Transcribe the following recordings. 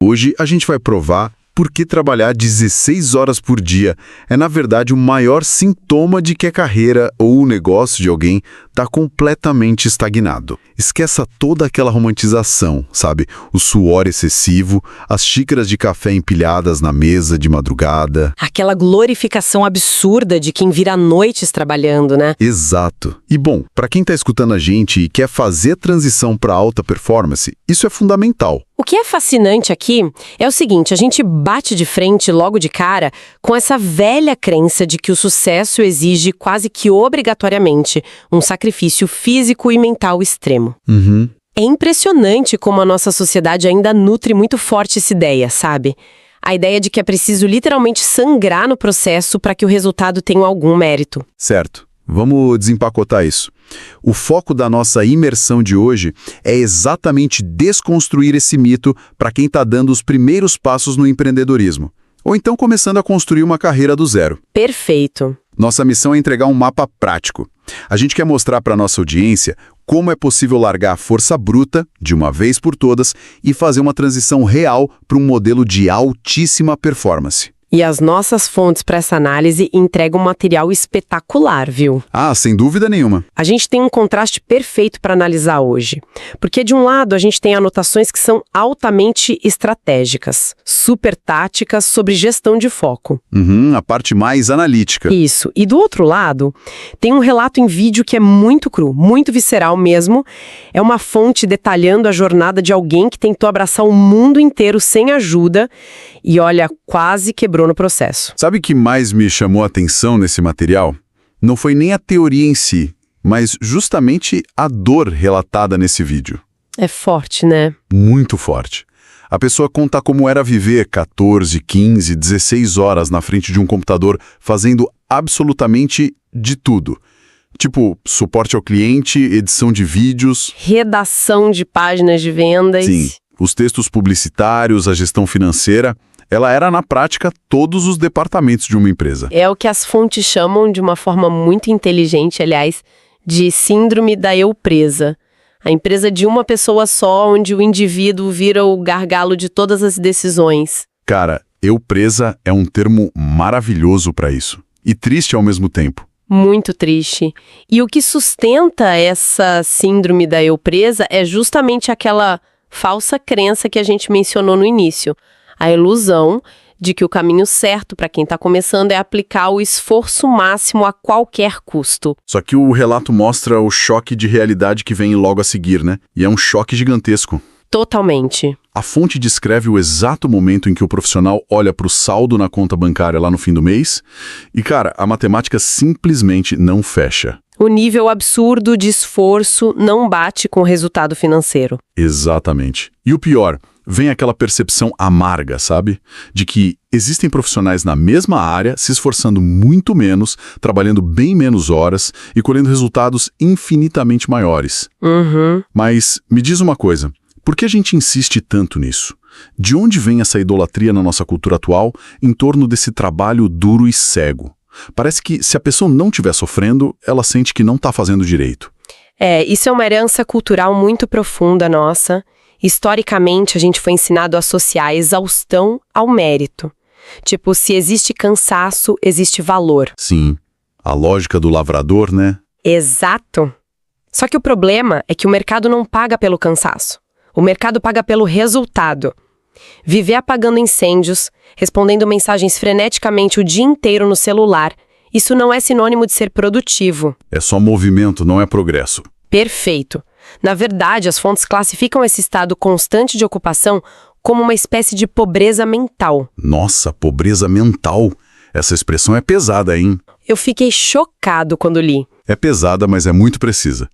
Hoje a gente vai provar por que trabalhar 16 horas por dia é, na verdade, o maior sintoma de que a carreira ou o negócio de alguém está completamente estagnado. Esqueça toda aquela romantização, sabe? O suor excessivo, as xícaras de café empilhadas na mesa de madrugada. Aquela glorificação absurda de quem vira noites trabalhando, né? Exato. E bom, para quem está escutando a gente e quer fazer a transição para alta performance, isso é fundamental. O que é fascinante aqui é o seguinte, a gente bate de frente logo de cara com essa velha crença de que o sucesso exige quase que obrigatoriamente um sacrifício físico e mental extremo. É impressionante como a nossa sociedade ainda nutre muito forte essa ideia, sabe? A ideia de que é preciso literalmente sangrar no processo para que o resultado tenha algum mérito. Certo. Vamos desempacotar isso. O foco da nossa imersão de hoje é exatamente desconstruir esse mito para quem está dando os primeiros passos no empreendedorismo, ou então começando a construir uma carreira do zero. Perfeito. Nossa missão é entregar um mapa prático. A gente quer mostrar para a nossa audiência como é possível largar a força bruta, de uma vez por todas, e fazer uma transição real para um modelo de altíssima performance. E as nossas fontes para essa análise entregam um material espetacular, viu? Ah, sem dúvida nenhuma. A gente tem um contraste perfeito para analisar hoje. Porque, de um lado, a gente tem anotações que são altamente estratégicas, super táticas sobre gestão de foco. A parte mais analítica. Isso. E do outro lado, tem um relato em vídeo que é muito cru, muito visceral mesmo. É uma fonte detalhando a jornada de alguém que tentou abraçar o mundo inteiro sem ajuda e, olha, quase quebrou no processo. Sabe o que mais me chamou a atenção nesse material? Não foi nem a teoria em si, mas justamente a dor relatada nesse vídeo. É forte, né? Muito forte. A pessoa conta como era viver 14, 15, 16 horas na frente de um computador fazendo absolutamente de tudo. Tipo, suporte ao cliente, edição de vídeos... Redação de páginas de vendas... Sim, os textos publicitários, a gestão financeira... Ela era, na prática, todos os departamentos de uma empresa. É o que as fontes chamam, de uma forma muito inteligente, aliás, de síndrome da eu presa. A empresa de uma pessoa só, onde o indivíduo vira o gargalo de todas as decisões. Cara, eu presa é um termo maravilhoso para isso. E triste ao mesmo tempo. Muito triste. E o que sustenta essa síndrome da eu presa é justamente aquela falsa crença que a gente mencionou no início. A ilusão de que o caminho certo para quem está começando é aplicar o esforço máximo a qualquer custo. Só que o relato mostra o choque de realidade que vem logo a seguir, né? E é um choque gigantesco. Totalmente. A fonte descreve o exato momento em que o profissional olha para o saldo na conta bancária lá no fim do mês e, cara, a matemática simplesmente não fecha. O nível absurdo de esforço não bate com o resultado financeiro. Exatamente. E o pior, vem aquela percepção amarga, sabe? De que existem profissionais na mesma área se esforçando muito menos, trabalhando bem menos horas e colhendo resultados infinitamente maiores. Mas me diz uma coisa, por que a gente insiste tanto nisso? De onde vem essa idolatria na nossa cultura atual em torno desse trabalho duro e cego? Parece que se a pessoa não estiver sofrendo, ela sente que não está fazendo direito. Isso é uma herança cultural muito profunda nossa. Historicamente, a gente foi ensinado a associar a exaustão ao mérito. Tipo, se existe cansaço, existe valor. Sim, a lógica do lavrador, né? Exato. Só que o problema é que o mercado não paga pelo cansaço. O mercado paga pelo resultado. Viver apagando incêndios, respondendo mensagens freneticamente o dia inteiro no celular, isso não é sinônimo de ser produtivo. É só movimento, não é progresso. Perfeito. Na verdade, as fontes classificam esse estado constante de ocupação como uma espécie de pobreza mental. Nossa, pobreza mental. Essa expressão é pesada, hein? Eu fiquei chocado quando li. É pesada, mas é muito precisa.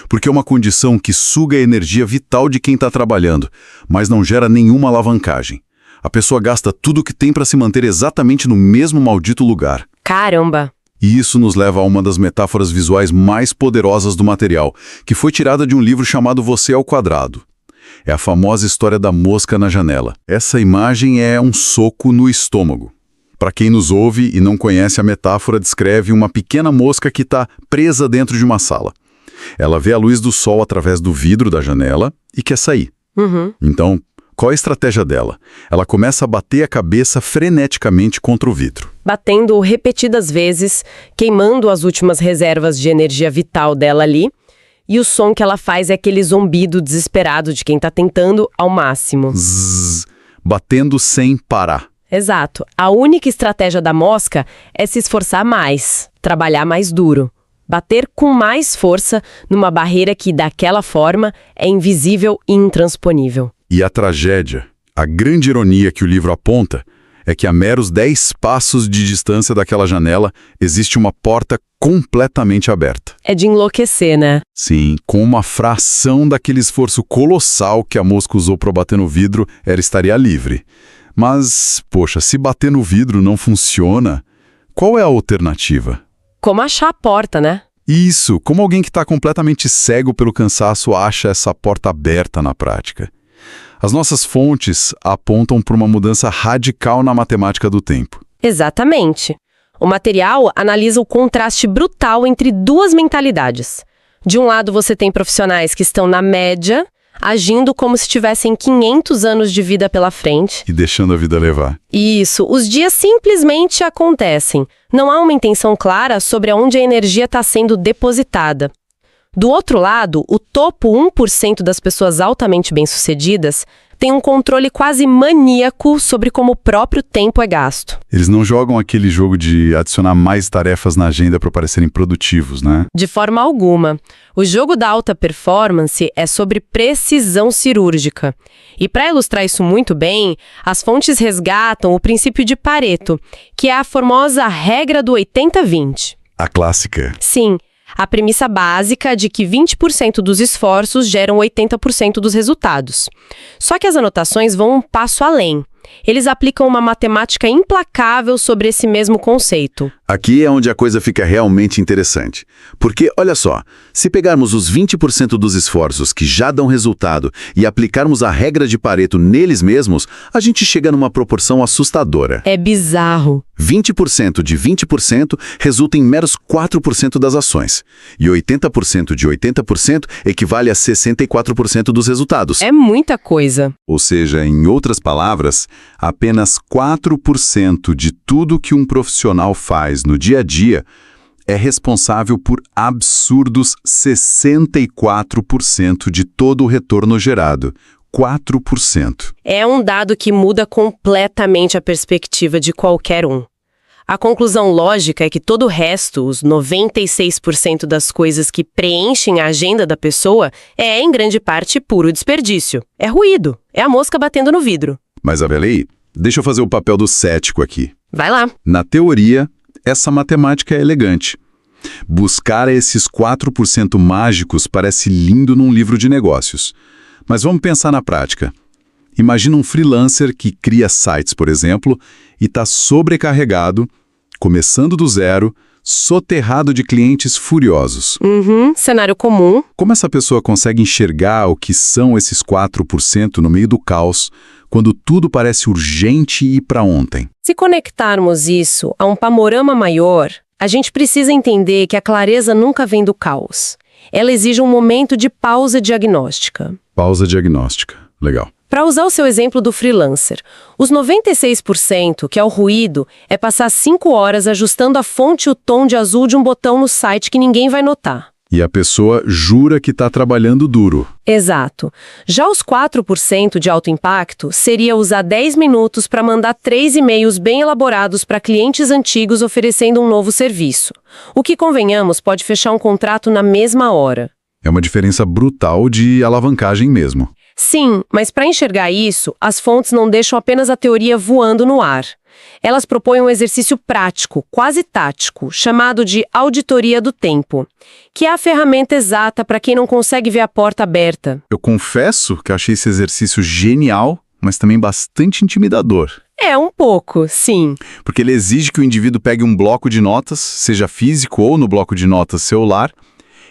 Porque é uma condição que suga a energia vital de quem está trabalhando, mas não gera nenhuma alavancagem. A pessoa gasta tudo o que tem para se manter exatamente no mesmo maldito lugar. Caramba! E isso nos leva a uma das metáforas visuais mais poderosas do material, que foi tirada de um livro chamado Você ao Quadrado. É a famosa história da mosca na janela. Essa imagem é um soco no estômago. Para quem nos ouve e não conhece a metáfora, descreve uma pequena mosca que está presa dentro de uma sala. Ela vê a luz do sol através do vidro da janela e quer sair. Então, Qual a estratégia dela? Ela começa a bater a cabeça freneticamente contra o vidro. Batendo repetidas vezes, queimando as últimas reservas de energia vital dela ali, e o som que ela faz é aquele zumbido desesperado de quem tá tentando ao máximo. Zzz, batendo sem parar. Exato. A única estratégia da mosca é se esforçar mais, trabalhar mais duro. Bater com mais força numa barreira que, daquela forma, é invisível e intransponível. E a tragédia, a grande ironia que o livro aponta, é que a meros 10 passos de distância daquela janela existe uma porta completamente aberta. É de enlouquecer, né? Sim, com uma fração daquele esforço colossal que a mosca usou para bater no vidro, ela estaria livre. Mas, poxa, se bater no vidro não funciona, qual é a alternativa? Como achar a porta, né? Isso, como alguém que está completamente cego pelo cansaço acha essa porta aberta na prática? As nossas fontes apontam para uma mudança radical na matemática do tempo. Exatamente. O material analisa o contraste brutal entre duas mentalidades. De um lado, você tem profissionais que estão na média, agindo como se tivessem 500 anos de vida pela frente. E deixando a vida levar. Isso, os dias simplesmente acontecem. Não há uma intenção clara sobre onde a energia está sendo depositada. Do outro lado, o topo 1% das pessoas altamente bem-sucedidas tem um controle quase maníaco sobre como o próprio tempo é gasto. Eles não jogam aquele jogo de adicionar mais tarefas na agenda para parecerem produtivos, né? De forma alguma. O jogo da alta performance é sobre precisão cirúrgica. E para ilustrar isso muito bem, as fontes resgatam o princípio de Pareto, que é a famosa regra do 80-20. A clássica. Sim. A premissa básica de que 20% dos esforços geram 80% dos resultados. Só que as anotações vão um passo além. Eles aplicam uma matemática implacável sobre esse mesmo conceito. Aqui é onde a coisa fica realmente interessante. Porque, olha só, se pegarmos os 20% dos esforços que já dão resultado e aplicarmos a regra de Pareto neles mesmos, a gente chega numa proporção assustadora. É bizarro. 20% de 20% resulta em meros 4% das ações. E 80% de 80% equivale a 64% dos resultados. É muita coisa. Ou seja, em outras palavras, apenas 4% de tudo que um profissional faz no dia a dia é responsável por absurdos 64% de todo o retorno gerado. 4%. É um dado que muda completamente a perspectiva de qualquer um. A conclusão lógica é que todo o resto, os 96% das coisas que preenchem a agenda da pessoa, é, em grande parte, puro desperdício. É ruído. É a mosca batendo no vidro. Mas, Avelei, deixa eu fazer o papel do cético aqui. Vai lá. Na teoria, essa matemática é elegante. Buscar esses 4% mágicos parece lindo num livro de negócios. Mas vamos pensar na prática. Imagina um freelancer que cria sites, por exemplo, e está sobrecarregado, começando do zero, soterrado de clientes furiosos. Cenário comum. Como essa pessoa consegue enxergar o que são esses 4% no meio do caos, quando tudo parece urgente e para ontem? Se conectarmos isso a um panorama maior, a gente precisa entender que a clareza nunca vem do caos. Ela exige um momento de pausa diagnóstica. Pausa diagnóstica. Legal. Para usar o seu exemplo do freelancer, os 96%, que é o ruído, é passar 5 horas ajustando a fonte e o tom de azul de um botão no site que ninguém vai notar. E a pessoa jura que está trabalhando duro. Exato. Já os 4% de alto impacto seria usar 10 minutos para mandar 3 e-mails bem elaborados para clientes antigos oferecendo um novo serviço. O que, convenhamos, pode fechar um contrato na mesma hora. É uma diferença brutal de alavancagem mesmo. Sim, mas para enxergar isso, as fontes não deixam apenas a teoria voando no ar. Elas propõem um exercício prático, quase tático, chamado de auditoria do tempo, que é a ferramenta exata para quem não consegue ver a porta aberta. Eu confesso que achei esse exercício genial, mas também bastante intimidador. É um pouco, sim. Porque ele exige que o indivíduo pegue um bloco de notas, seja físico ou no bloco de notas celular,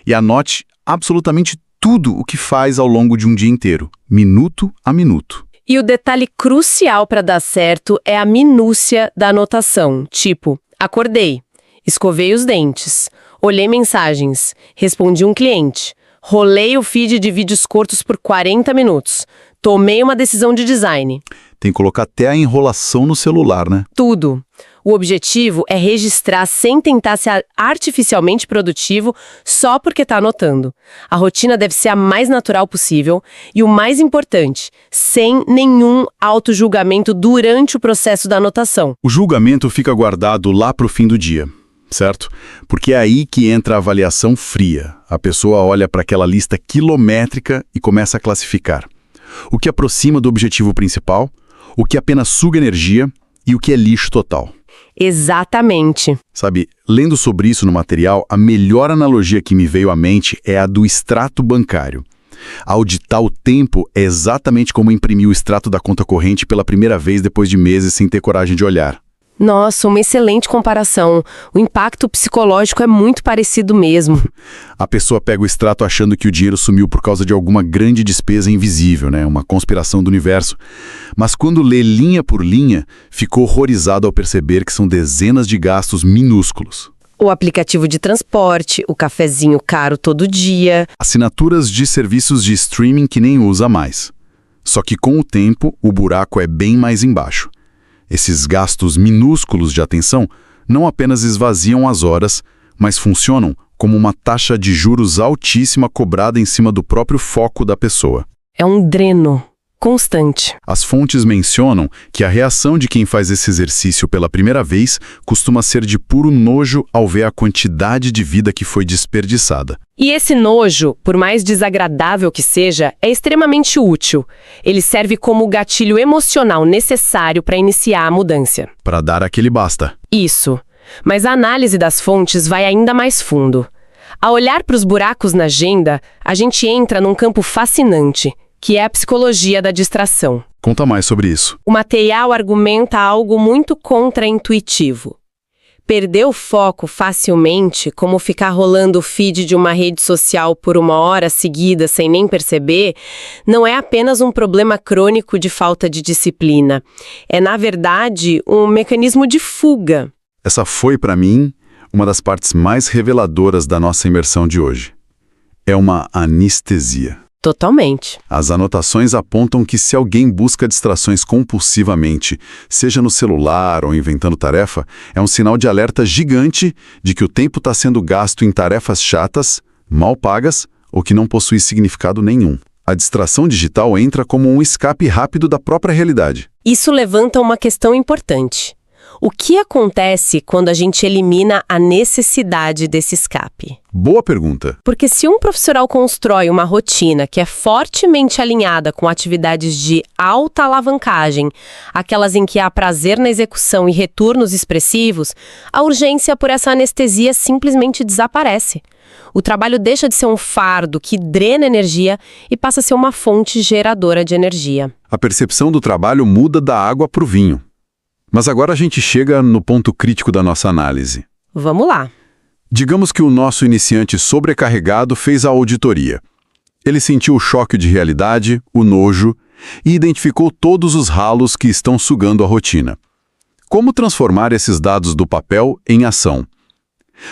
e anote absolutamente tudo o que faz ao longo de um dia inteiro, minuto a minuto. E o detalhe crucial para dar certo é a minúcia da anotação, tipo, acordei, escovei os dentes, olhei mensagens, respondi um cliente, rolei o feed de vídeos curtos por 40 minutos. Tomei uma decisão de design. Tem que colocar até a enrolação no celular, né? Tudo. O objetivo é registrar sem tentar ser artificialmente produtivo só porque está anotando. A rotina deve ser a mais natural possível e, o mais importante, sem nenhum auto-julgamento durante o processo da anotação. O julgamento fica guardado lá para o fim do dia, certo? Porque é aí que entra a avaliação fria. A pessoa olha para aquela lista quilométrica e começa a classificar. O que aproxima do objetivo principal, o que apenas suga energia e o que é lixo total. Exatamente. Sabe, lendo sobre isso no material, a melhor analogia que me veio à mente é a do extrato bancário. Auditar o tempo é exatamente como imprimir o extrato da conta corrente pela primeira vez depois de meses sem ter coragem de olhar. Nossa, uma excelente comparação. O impacto psicológico é muito parecido mesmo. A pessoa pega o extrato achando que o dinheiro sumiu por causa de alguma grande despesa invisível, né? Uma conspiração do universo. Mas quando lê linha por linha, ficou horrorizado ao perceber que são dezenas de gastos minúsculos. O aplicativo de transporte, o cafezinho caro todo dia. Assinaturas de serviços de streaming que nem usa mais. Só que com o tempo, o buraco é bem mais embaixo. Esses gastos minúsculos de atenção não apenas esvaziam as horas, mas funcionam como uma taxa de juros altíssima cobrada em cima do próprio foco da pessoa. É um dreno constante. As fontes mencionam que a reação de quem faz esse exercício pela primeira vez costuma ser de puro nojo ao ver a quantidade de vida que foi desperdiçada. E esse nojo, por mais desagradável que seja, é extremamente útil. Ele serve como o gatilho emocional necessário para iniciar a mudança. Para dar aquele basta. Isso. Mas a análise das fontes vai ainda mais fundo. Ao olhar para os buracos na agenda, a gente entra num campo fascinante, que é a psicologia da distração. Conta mais sobre isso. O material argumenta algo muito contraintuitivo. Perder o foco facilmente, como ficar rolando o feed de uma rede social por 1 hora seguida sem nem perceber, não é apenas um problema crônico de falta de disciplina. É, na verdade, um mecanismo de fuga. Essa foi, para mim, uma das partes mais reveladoras da nossa imersão de hoje. É uma anestesia. Totalmente. As anotações apontam que se alguém busca distrações compulsivamente, seja no celular ou inventando tarefa, é um sinal de alerta gigante de que o tempo está sendo gasto em tarefas chatas, mal pagas ou que não possuem significado nenhum. A distração digital entra como um escape rápido da própria realidade. Isso levanta uma questão importante. O que acontece quando a gente elimina a necessidade desse escape? Boa pergunta. Porque se um profissional constrói uma rotina que é fortemente alinhada com atividades de alta alavancagem, aquelas em que há prazer na execução e retornos expressivos, a urgência por essa anestesia simplesmente desaparece. O trabalho deixa de ser um fardo que drena energia e passa a ser uma fonte geradora de energia. A percepção do trabalho muda da água para o vinho. Mas agora a gente chega no ponto crítico da nossa análise. Vamos lá. Digamos que o nosso iniciante sobrecarregado fez a auditoria. Ele sentiu o choque de realidade, o nojo, e identificou todos os ralos que estão sugando a rotina. Como transformar esses dados do papel em ação?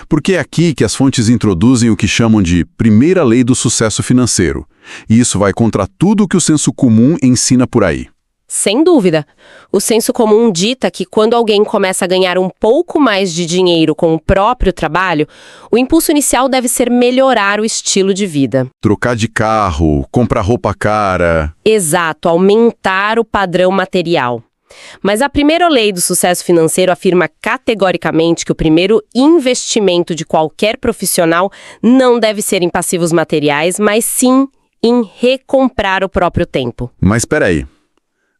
Porque é aqui que as fontes introduzem o que chamam de primeira lei do sucesso financeiro, e isso vai contra tudo o que o senso comum ensina por aí. Sem dúvida. O senso comum dita que quando alguém começa a ganhar um pouco mais de dinheiro com o próprio trabalho, o impulso inicial deve ser melhorar o estilo de vida. Trocar de carro, comprar roupa cara. Exato, aumentar o padrão material. Mas a primeira lei do sucesso financeiro afirma categoricamente que o primeiro investimento de qualquer profissional não deve ser em passivos materiais, mas sim em recomprar o próprio tempo. Mas espera aí.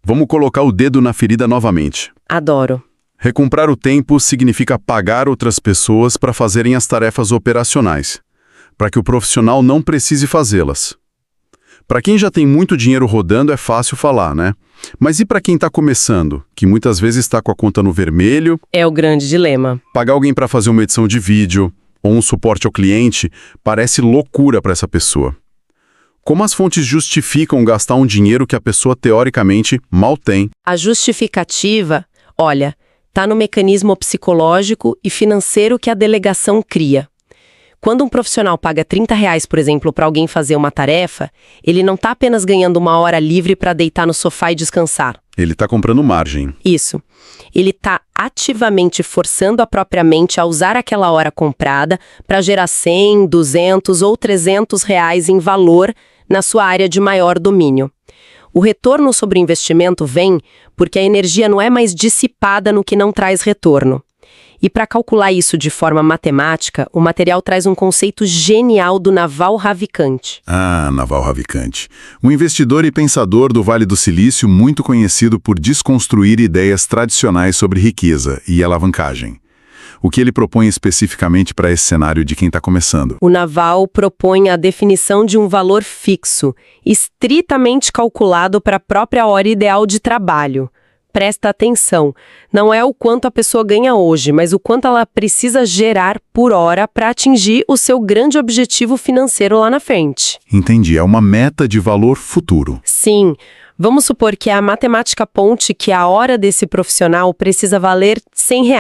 Vamos colocar o dedo na ferida novamente. Adoro. Recomprar o tempo significa pagar outras pessoas para fazerem as tarefas operacionais, para que o profissional não precise fazê-las. Para quem já tem muito dinheiro rodando é fácil falar, né? Mas e para quem está começando, que muitas vezes está com a conta no vermelho? É o grande dilema. Pagar alguém para fazer uma edição de vídeo ou um suporte ao cliente parece loucura para essa pessoa. Como as fontes justificam gastar um dinheiro que a pessoa teoricamente mal tem? A justificativa, olha, está no mecanismo psicológico e financeiro que a delegação cria. Quando um profissional paga R$ 30, por exemplo, para alguém fazer uma tarefa, ele não está apenas ganhando uma hora livre para deitar no sofá e descansar. Ele está comprando margem. Isso. Ele está ativamente forçando a própria mente a usar aquela hora comprada para gerar 100, 200 ou R$ 300 em valor na sua área de maior domínio. O retorno sobre o investimento vem porque a energia não é mais dissipada no que não traz retorno. E para calcular isso de forma matemática, o material traz um conceito genial do Naval Ravikant. Ah, Naval Ravikant. Um investidor e pensador do Vale do Silício muito conhecido por desconstruir ideias tradicionais sobre riqueza e alavancagem. O que ele propõe especificamente para esse cenário de quem está começando? O Naval propõe a definição de um valor fixo, estritamente calculado para a própria hora ideal de trabalho. Presta atenção, não é o quanto a pessoa ganha hoje, mas o quanto ela precisa gerar por hora para atingir o seu grande objetivo financeiro lá na frente. Entendi, é uma meta de valor futuro. Sim, vamos supor que a matemática aponte que a hora desse profissional precisa valer R$ 100.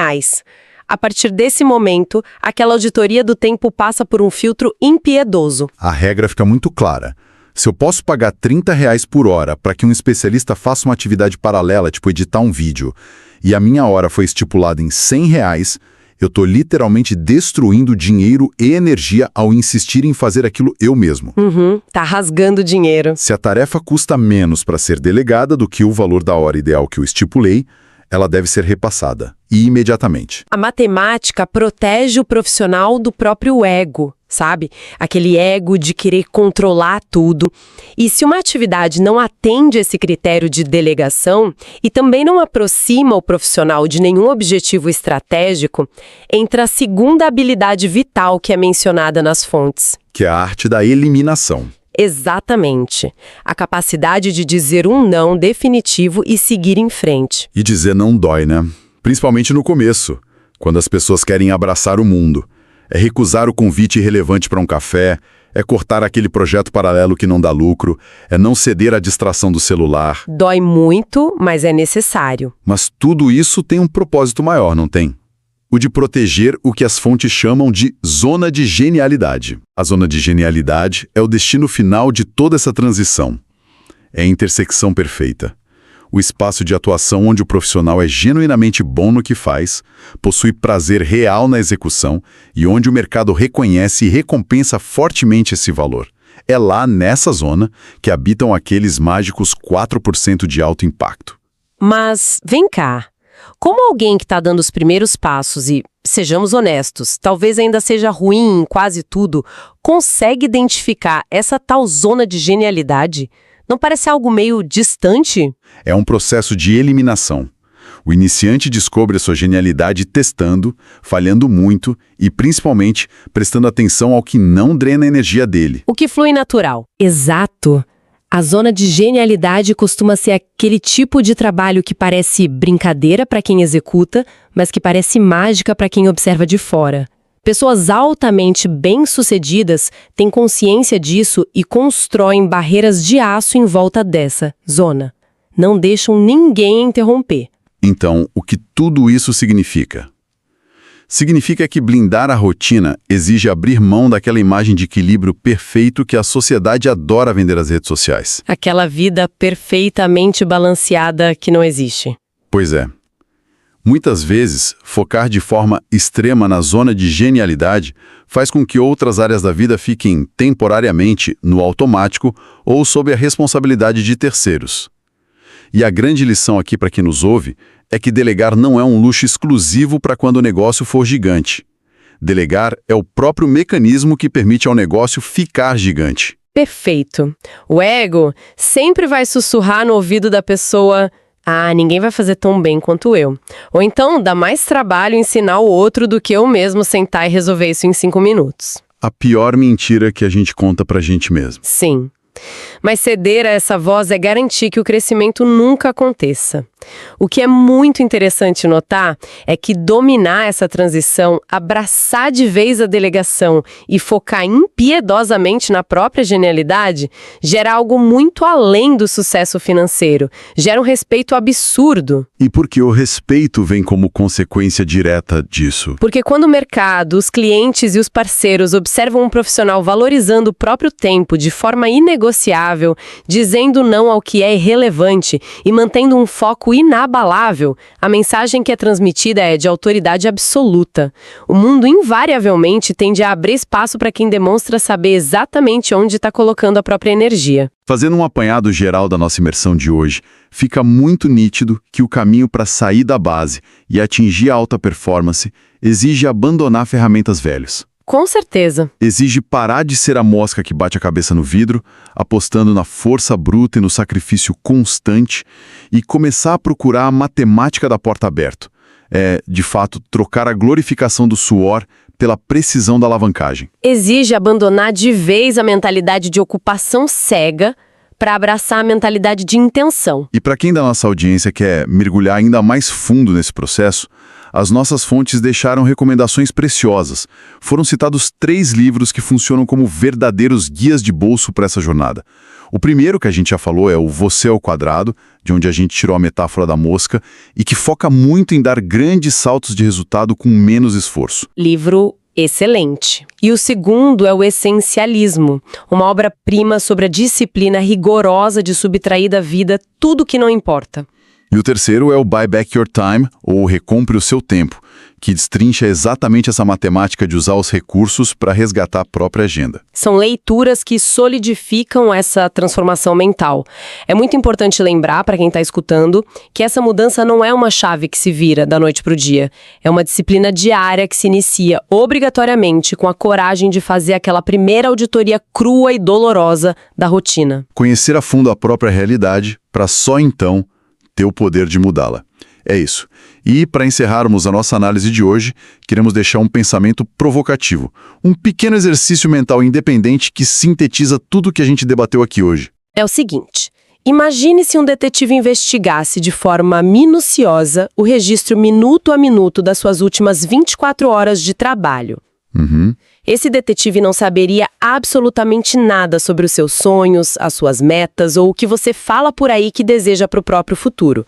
A partir desse momento, aquela auditoria do tempo passa por um filtro impiedoso. A regra fica muito clara. Se eu posso pagar R$ 30 por hora para que um especialista faça uma atividade paralela, tipo editar um vídeo, e a minha hora foi estipulada em R$ 100, eu estou literalmente destruindo dinheiro e energia ao insistir em fazer aquilo eu mesmo. Tá rasgando dinheiro. Se a tarefa custa menos para ser delegada do que o valor da hora ideal que eu estipulei, ela deve ser repassada, e imediatamente. A matemática protege o profissional do próprio ego, sabe? Aquele ego de querer controlar tudo. E se uma atividade não atende esse critério de delegação e também não aproxima o profissional de nenhum objetivo estratégico, entra a segunda habilidade vital que é mencionada nas fontes. Que é a arte da eliminação. Exatamente. A capacidade de dizer um não definitivo e seguir em frente. E dizer não dói, né? Principalmente no começo, quando as pessoas querem abraçar o mundo. É recusar o convite irrelevante para um café, é cortar aquele projeto paralelo que não dá lucro, é não ceder à distração do celular. Dói muito, mas é necessário. Mas tudo isso tem um propósito maior, não tem? O de proteger o que as fontes chamam de zona de genialidade. A zona de genialidade é o destino final de toda essa transição. É a intersecção perfeita. O espaço de atuação onde o profissional é genuinamente bom no que faz, possui prazer real na execução e onde o mercado reconhece e recompensa fortemente esse valor. É lá, nessa zona, que habitam aqueles mágicos 4% de alto impacto. Mas, vem cá. Como alguém que está dando os primeiros passos e, sejamos honestos, talvez ainda seja ruim em quase tudo, consegue identificar essa tal zona de genialidade? Não parece algo meio distante? É um processo de eliminação. O iniciante descobre a sua genialidade testando, falhando muito e, principalmente, prestando atenção ao que não drena a energia dele. O que flui natural. Exato. A zona de genialidade costuma ser aquele tipo de trabalho que parece brincadeira para quem executa, mas que parece mágica para quem observa de fora. Pessoas altamente bem-sucedidas têm consciência disso e constroem barreiras de aço em volta dessa zona. Não deixam ninguém interromper. Então, o que tudo isso significa? Significa que blindar a rotina exige abrir mão daquela imagem de equilíbrio perfeito que a sociedade adora vender às redes sociais. Aquela vida perfeitamente balanceada que não existe. Pois é. Muitas vezes, focar de forma extrema na zona de genialidade faz com que outras áreas da vida fiquem temporariamente no automático ou sob a responsabilidade de terceiros. E a grande lição aqui para quem nos ouve é que delegar não é um luxo exclusivo para quando o negócio for gigante. Delegar é o próprio mecanismo que permite ao negócio ficar gigante. Perfeito. O ego sempre vai sussurrar no ouvido da pessoa: ah, ninguém vai fazer tão bem quanto eu. Ou então, dá mais trabalho ensinar o outro do que eu mesmo sentar e resolver isso em 5 minutos. A pior mentira que a gente conta pra gente mesmo. Sim. Mas ceder a essa voz é garantir que o crescimento nunca aconteça. O que é muito interessante notar é que dominar essa transição, abraçar de vez a delegação e focar impiedosamente na própria genialidade, gera algo muito além do sucesso financeiro. Gera um respeito absurdo. E porque o respeito vem como consequência direta disso. Porque quando o mercado, os clientes e os parceiros observam um profissional valorizando o próprio tempo de forma inegociável, dizendo não ao que é irrelevante e mantendo um foco inabalável, a mensagem que é transmitida é de autoridade absoluta. O mundo invariavelmente tende a abrir espaço para quem demonstra saber exatamente onde está colocando a própria energia. Fazendo um apanhado geral da nossa imersão de hoje, fica muito nítido que o caminho para sair da base e atingir a alta performance exige abandonar ferramentas velhas. Com certeza. Exige parar de ser a mosca que bate a cabeça no vidro, apostando na força bruta e no sacrifício constante, e começar a procurar a matemática da porta aberta. De fato, trocar a glorificação do suor pela precisão da alavancagem. Exige abandonar de vez a mentalidade de ocupação cega para abraçar a mentalidade de intenção. E para quem da nossa audiência quer mergulhar ainda mais fundo nesse processo, as nossas fontes deixaram recomendações preciosas. Foram citados 3 livros que funcionam como verdadeiros guias de bolso para essa jornada. O primeiro que a gente já falou é o Você ao Quadrado, de onde a gente tirou a metáfora da mosca, e que foca muito em dar grandes saltos de resultado com menos esforço. Livro excelente. E o segundo é o Essencialismo, uma obra-prima sobre a disciplina rigorosa de subtrair da vida tudo que não importa. E o terceiro é o Buy Back Your Time, ou Recompre o Seu Tempo, que destrincha exatamente essa matemática de usar os recursos para resgatar a própria agenda. São leituras que solidificam essa transformação mental. É muito importante lembrar, para quem está escutando, que essa mudança não é uma chave que se vira da noite para o dia. É uma disciplina diária que se inicia obrigatoriamente com a coragem de fazer aquela primeira auditoria crua e dolorosa da rotina. Conhecer a fundo a própria realidade, para só então ter o poder de mudá-la. É isso. E, para encerrarmos a nossa análise de hoje, queremos deixar um pensamento provocativo. Um pequeno exercício mental independente que sintetiza tudo o que a gente debateu aqui hoje. É o seguinte: imagine se um detetive investigasse de forma minuciosa o registro minuto a minuto das suas últimas 24 horas de trabalho. Esse detetive não saberia absolutamente nada sobre os seus sonhos, as suas metas ou o que você fala por aí que deseja para o próprio futuro.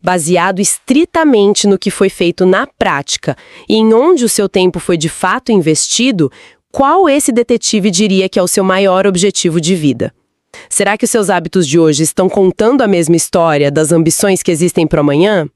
Baseado estritamente no que foi feito na prática e em onde o seu tempo foi de fato investido, qual esse detetive diria que é o seu maior objetivo de vida? Será que os seus hábitos de hoje estão contando a mesma história das ambições que existem para o amanhã?